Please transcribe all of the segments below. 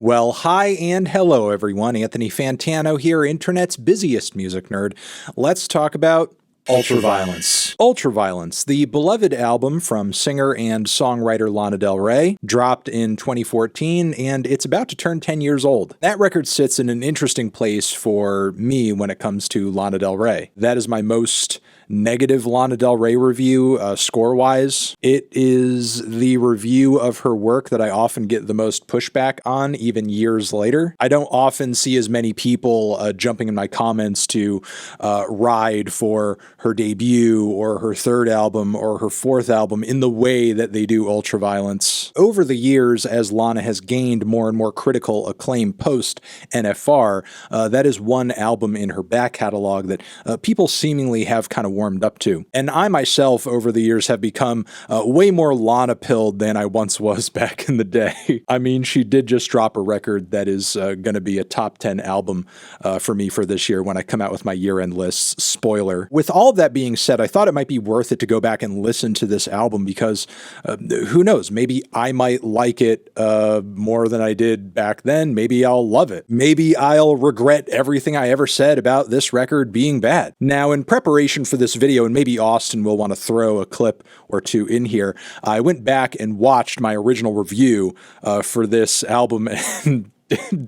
Well, hi and hello, everyone. Anthony Fantano here, internet's busiest music nerd. Let's talk about Ultraviolence. Ultraviolence, the beloved album from singer and songwriter Lana Del Rey, dropped in 2014, and it's about to turn 10 years old. That record sits in an interesting place for me when it comes to Lana Del Rey. That is my most negative Lana Del Rey review, score-wise. It is the review of her work that I often get the most pushback on, even years later. I don't often see as many people jumping in my comments to ride for her debut or her third album or her fourth album in the way that they do Ultraviolence. Over the years, as Lana has gained more and more critical acclaim post-NFR, that is one album in her back catalog that people seemingly have kind of warmed up to. And I myself, over the years, have become way more Lana-pilled than I once was back in the day. I mean, she did just drop a record that is going to be a top 10 album for me for this year when I come out with my year-end lists. Spoiler. With all of that being said, I thought it might be worth it to go back and listen to this album because who knows, maybe I might like it more than I did back then. Maybe I'll love it. Maybe I'll regret everything I ever said about this record being bad. Now, in preparation for this video, and maybe Austin will want to throw a clip or two in here, I went back and watched my original review for this album, and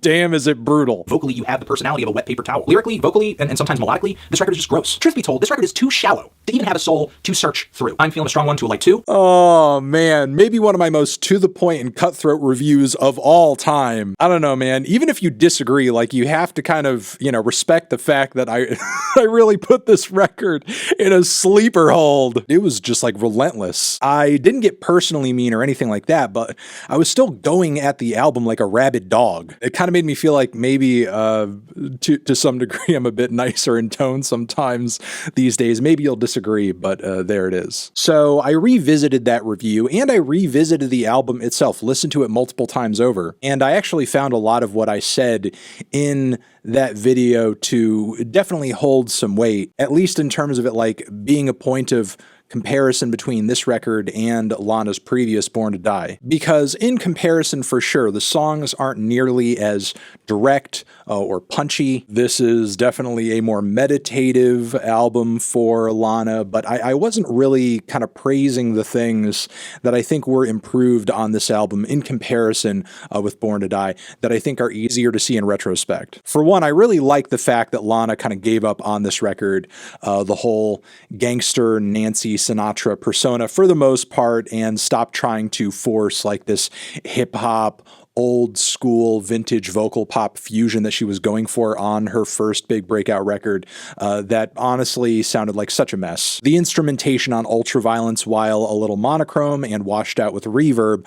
damn, is it brutal. Vocally, you have the personality of a wet paper towel. Lyrically, vocally, and sometimes melodically, this record is just gross. Truth be told, this record is too shallow to even have a soul to search through. I'm feeling a strong one to a light 2. Oh, man. Maybe one of my most to-the-point and cutthroat reviews of all time. I don't know, man. Even if you disagree, like, you have to kind of, respect the fact that I really put this record in a sleeper hold. It was just, like, relentless. I didn't get personally mean or anything like that, but I was still going at the album like a rabid dog. It kind of made me feel like maybe to some degree I'm a bit nicer in tone sometimes these days. Maybe you'll disagree, but there it is. So I revisited that review and I revisited the album itself, listened to it multiple times over, and I actually found a lot of what I said in that video to definitely hold some weight, at least in terms of it like being a point of comparison between this record and Lana's previous Born to Die. Because in comparison, for sure, the songs aren't nearly as direct or punchy. This is definitely a more meditative album for Lana, but I wasn't really kind of praising the things that I think were improved on this album in comparison with Born to Die that I think are easier to see in retrospect. For one, I really like the fact that Lana kind of gave up on this record, the whole gangster Nancy Sinatra persona for the most part, and stopped trying to force like this hip-hop old school vintage vocal pop fusion that she was going for on her first big breakout record that honestly sounded like such a mess. The instrumentation on Ultraviolence, while a little monochrome and washed out with reverb,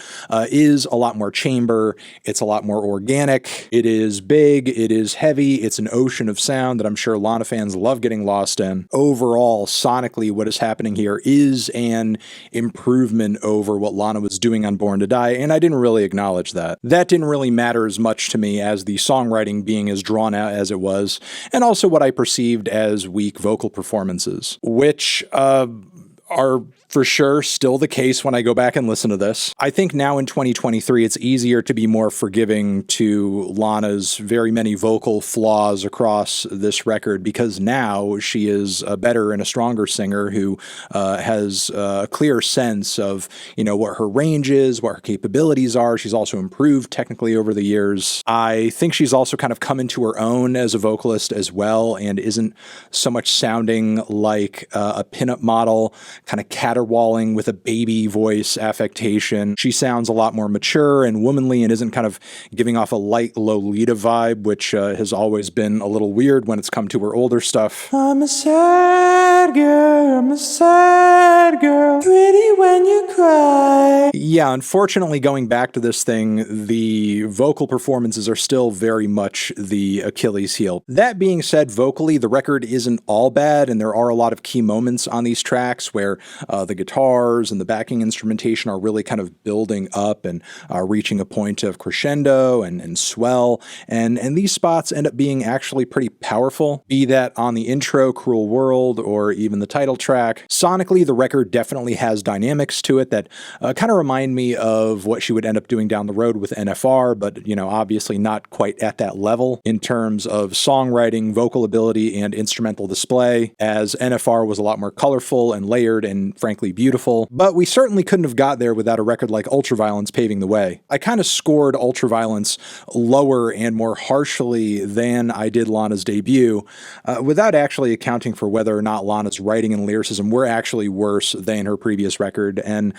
is a lot more chamber. It's a lot more organic. It is big. It is heavy. It's an ocean of sound that I'm sure Lana fans love getting lost in. Overall, sonically, what is happening here is an improvement over what Lana was doing on Born to Die, and I didn't really acknowledge that. That didn't really matter as much to me as the songwriting being as drawn out as it was, and also what I perceived as weak vocal performances, which are for sure still the case when I go back and listen to this. I think now in 2023, it's easier to be more forgiving to Lana's very many vocal flaws across this record because now she is a better and a stronger singer who has a clear sense of, what her range is, what her capabilities are. She's also improved technically over the years. I think she's also kind of come into her own as a vocalist as well and isn't so much sounding like a pinup model, kind of caterwauling with a baby voice affectation. She sounds a lot more mature and womanly and isn't kind of giving off a light Lolita vibe, which has always been a little weird when it's come to her older stuff. I'm a sad girl, pretty when you cry. Yeah, unfortunately, going back to this thing, the vocal performances are still very much the Achilles heel. That being said, vocally, the record isn't all bad, and there are a lot of key moments on these tracks where where the guitars and the backing instrumentation are really kind of building up and reaching a point of crescendo and swell, and these spots end up being actually pretty powerful, be that on the intro, Cruel World, or even the title track. Sonically, the record definitely has dynamics to it that kind of remind me of what she would end up doing down the road with NFR, but, you know, obviously not quite at that level in terms of songwriting, vocal ability, and instrumental display, as NFR was a lot more colorful and layered and frankly beautiful. But we certainly couldn't have got there without a record like Ultraviolence paving the way. I kind of scored Ultraviolence lower and more harshly than I did Lana's debut, without actually accounting for whether or not Lana's writing and lyricism were actually worse than her previous record. And,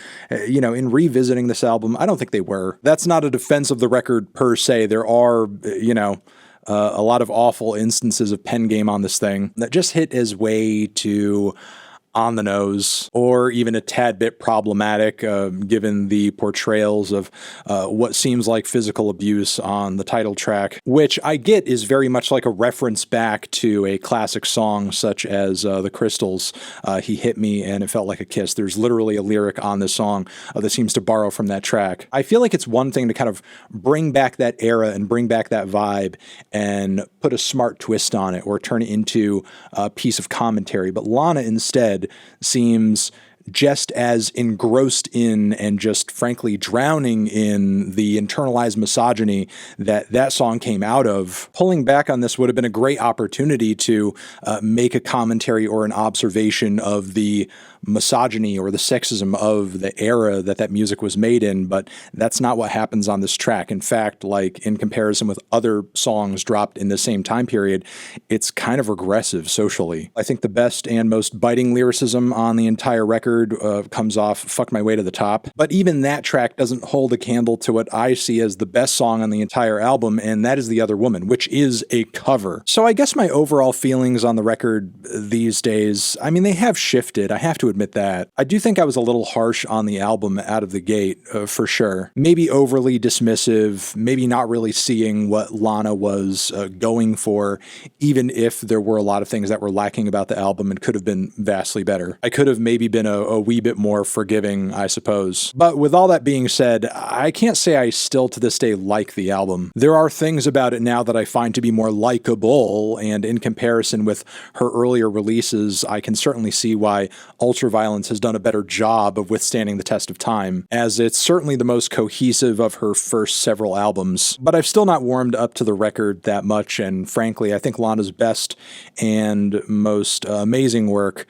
you know, in revisiting this album, I don't think they were. That's not a defense of the record per se. There are, you know, a lot of awful instances of pen game on this thing that just hit as way too on the nose, or even a tad bit problematic, given the portrayals of what seems like physical abuse on the title track, which I get is very much like a reference back to a classic song such as The Crystals' He Hit Me and It Felt Like a Kiss. There's literally a lyric on this song that seems to borrow from that track. I feel like it's one thing to kind of bring back that era and bring back that vibe and put a smart twist on it or turn it into a piece of commentary, but Lana instead seems just as engrossed in and just frankly drowning in the internalized misogyny that that song came out of. Pulling back on this would have been a great opportunity to make a commentary or an observation of the misogyny or the sexism of the era that that music was made in, but that's not what happens on this track. In fact, like in comparison with other songs dropped in the same time period, it's kind of regressive socially. I think the best and most biting lyricism on the entire record comes off Fuck My Way to the Top, but even that track doesn't hold a candle to what I see as the best song on the entire album, and that is The Other Woman, which is a cover. So I guess my overall feelings on the record these days, I mean, they have shifted. I have to admit that. I do think I was a little harsh on the album out of the gate, for sure. Maybe overly dismissive, maybe not really seeing what Lana was going for, even if there were a lot of things that were lacking about the album and could have been vastly better. I could have maybe been a wee bit more forgiving, I suppose. But with all that being said, I can't say I still to this day like the album. There are things about it now that I find to be more likable, and in comparison with her earlier releases, I can certainly see why Ultraviolence has done a better job of withstanding the test of time, as it's certainly the most cohesive of her first several albums. But I've still not warmed up to the record that much, and frankly, I think Lana's best and most amazing work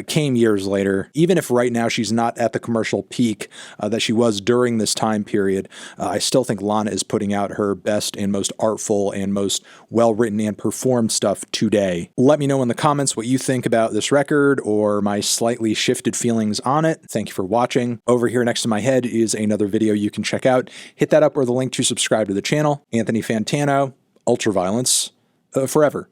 came years later. Even if right now she's not at the commercial peak that she was during this time period, I still think Lana is putting out her best and most artful and most well-written and performed stuff today. Let me know in the comments what you think about this record or my slightly shifted feelings on it. Thank you for watching. Over here next to my head is another video you can check out. Hit that up or the link to subscribe to the channel. Anthony Fantano, Ultraviolence, forever.